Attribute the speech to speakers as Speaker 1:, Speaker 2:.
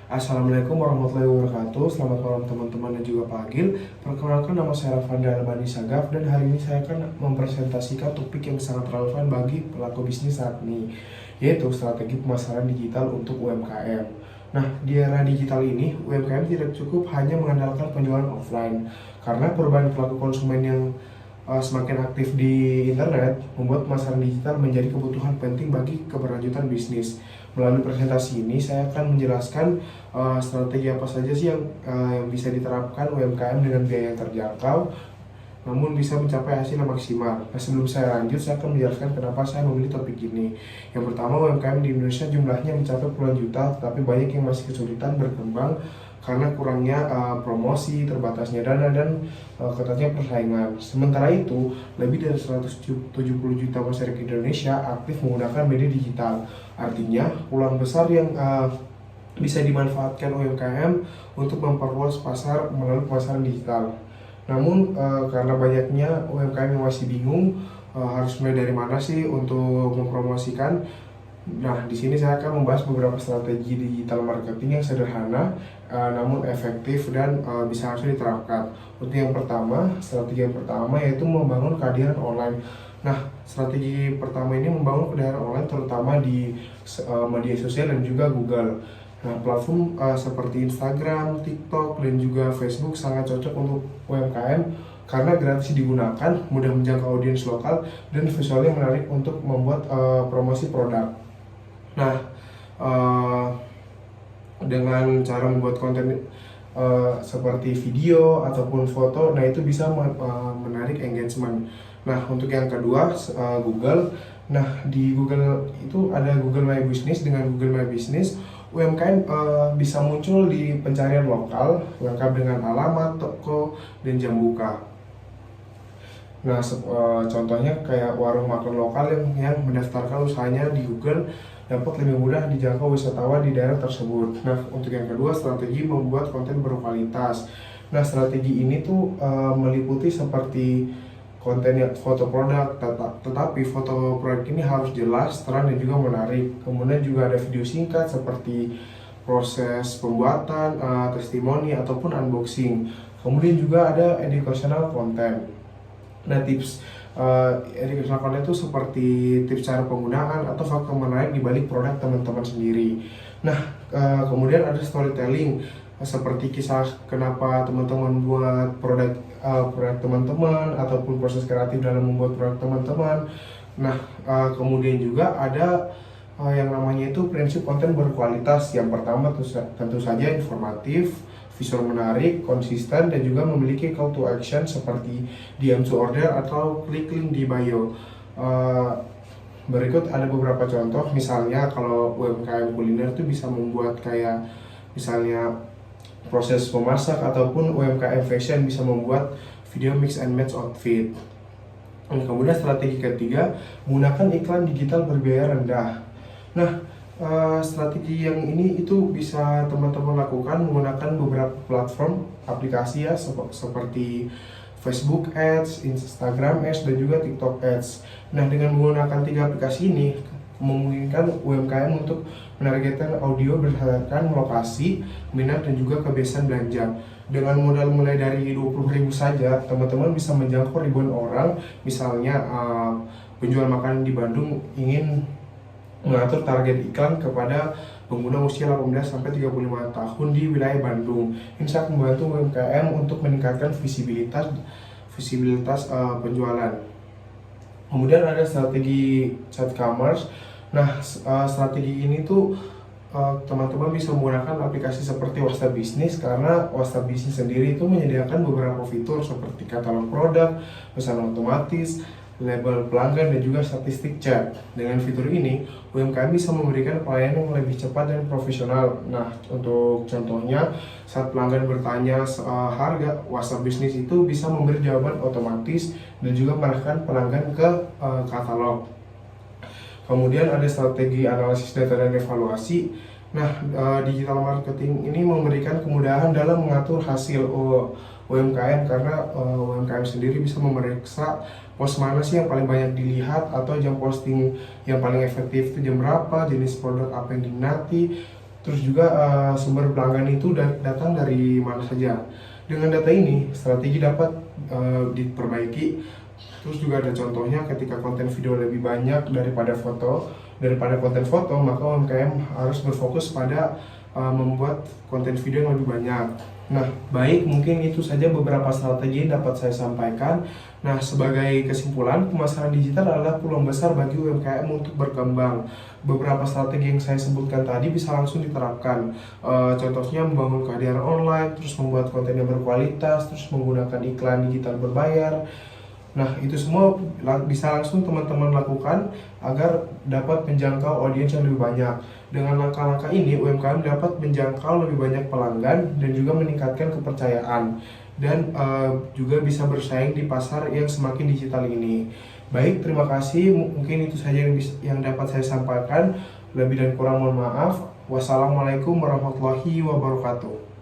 Speaker 1: Assalamualaikum warahmatullahi wabarakatuh. Selamat malam teman-teman dan juga Pak Agil. Perkenalkan, nama saya Rafanda Albani Sagaf dan hari ini saya akan mempresentasikan topik yang sangat relevan bagi pelaku bisnis saat ini, yaitu strategi pemasaran digital untuk UMKM. Nah, di era digital ini, UMKM tidak cukup hanya mengandalkan penjualan offline, karena perubahan pelaku konsumen yang semakin aktif di internet membuat pemasaran digital menjadi kebutuhan penting bagi keberlanjutan bisnis. Melalui presentasi ini, saya akan menjelaskan strategi apa saja sih yang bisa diterapkan UMKM dengan biaya yang terjangkau, namun bisa mencapai hasil yang maksimal. Nah, sebelum saya lanjut, saya akan menjelaskan kenapa saya memilih topik ini. Yang pertama, UMKM di Indonesia jumlahnya mencapai puluhan juta, tetapi banyak yang masih kesulitan berkembang karena kurangnya promosi, terbatasnya dana, dan ketatnya persaingan. Sementara itu, lebih dari 170 juta masyarakat Indonesia aktif menggunakan media digital. Artinya, peluang besar yang bisa dimanfaatkan UMKM untuk memperluas pasar melalui pemasaran digital. Namun, karena banyaknya UMKM yang masih bingung harus mulai dari mana sih untuk mempromosikan. Nah, di sini saya akan membahas beberapa strategi digital marketing yang sederhana, namun efektif dan bisa langsung diterapkan. Untuk strategi yang pertama yaitu membangun kehadiran online. Nah, strategi pertama ini membangun kehadiran online terutama di media sosial dan juga Google. Nah, platform seperti Instagram, TikTok, dan juga Facebook sangat cocok untuk UMKM karena gratis digunakan, mudah menjangkau audiens lokal, dan visualnya menarik untuk membuat promosi produk. Nah, dengan cara membuat konten seperti video ataupun foto, nah itu bisa menarik engagement. Nah, untuk yang kedua, Google. Nah, di Google itu ada Google My Business. Dengan Google My Business, UMKM bisa muncul di pencarian lokal, lengkap dengan alamat, toko, dan jam buka. Nah, contohnya kayak warung makan lokal yang mendaftarkan usahanya di Google dapat lebih mudah dijangkau wisatawan di daerah tersebut. Nah, untuk yang kedua, strategi membuat konten berkualitas. Nah, strategi ini tuh meliputi seperti konten yang foto produk, tetapi foto produk ini harus jelas, terang, dan juga menarik. Kemudian juga ada video singkat seperti proses pembuatan, testimoni, ataupun unboxing. Kemudian juga ada educational content. Nah, tips educational content itu seperti tips cara penggunaan atau fakta menarik di balik produk teman-teman sendiri. Nah, kemudian ada storytelling seperti kisah kenapa teman-teman buat produk teman-teman ataupun proses kreatif dalam membuat produk teman-teman. Nah, kemudian juga ada yang namanya itu prinsip konten berkualitas. Yang pertama tentu saja informatif, visual menarik, konsisten, dan juga memiliki call to action seperti DM to order atau klik link di bio. Berikut ada beberapa contoh, misalnya kalau UMKM kuliner itu bisa membuat kayak misalnya proses memasak, ataupun UMKM fashion bisa membuat video mix and match outfit. Kemudian strategi ketiga, menggunakan iklan digital berbiaya rendah. Nah, strategi yang ini itu bisa teman-teman lakukan menggunakan beberapa platform aplikasi ya, seperti Facebook Ads, Instagram Ads, dan juga TikTok Ads. Nah, dengan menggunakan 3 aplikasi ini memungkinkan UMKM untuk menargetkan audio berdasarkan lokasi, minat, dan juga kebiasaan belanja. Dengan modal mulai dari 20.000 saja, teman-teman bisa menjangkau ribuan orang. Misalnya penjual makanan di Bandung ingin mengatur target iklan kepada pengguna usia 18-35 tahun di wilayah Bandung. Ini sangat membantu UMKM untuk meningkatkan visibilitas penjualan. Kemudian ada strategi chat commerce. Nah, strategi ini tuh teman-teman bisa menggunakan aplikasi seperti WhatsApp Business, karena WhatsApp Business sendiri itu menyediakan beberapa fitur seperti katalog produk, pesan otomatis, label pelanggan, dan juga statistik chat. Dengan fitur ini, UMKM bisa memberikan pelayanan yang lebih cepat dan profesional. Nah, untuk contohnya, saat pelanggan bertanya harga, WhatsApp Business itu bisa memberi jawaban otomatis dan juga mengarahkan pelanggan ke katalog. Kemudian ada strategi analisis data dan evaluasi. Nah, digital marketing ini memberikan kemudahan dalam mengatur hasil UMKM, karena UMKM sendiri bisa memeriksa post mana sih yang paling banyak dilihat, atau jam posting yang paling efektif itu jam berapa, jenis produk apa yang diminati, terus juga sumber pelanggan itu datang dari mana saja. Dengan data ini, strategi dapat diperbaiki. Terus juga ada contohnya ketika konten video lebih banyak daripada konten foto, maka UMKM harus berfokus pada membuat konten video yang lebih banyak. Nah, baik, mungkin itu saja beberapa strategi yang dapat saya sampaikan. Nah, sebagai kesimpulan, pemasaran digital adalah peluang besar bagi UMKM untuk berkembang. Beberapa strategi yang saya sebutkan tadi bisa langsung diterapkan. Contohnya membangun kehadiran online, terus membuat konten yang berkualitas, terus menggunakan iklan digital berbayar. Nah, itu semua bisa langsung teman-teman lakukan agar dapat menjangkau audiens yang lebih banyak. Dengan langkah-langkah ini, UMKM dapat menjangkau lebih banyak pelanggan dan juga meningkatkan kepercayaan. Dan juga bisa bersaing di pasar yang semakin digital ini. Baik, terima kasih. Mungkin itu saja yang dapat saya sampaikan. Lebih dan kurang mohon maaf. Wassalamualaikum warahmatullahi wabarakatuh.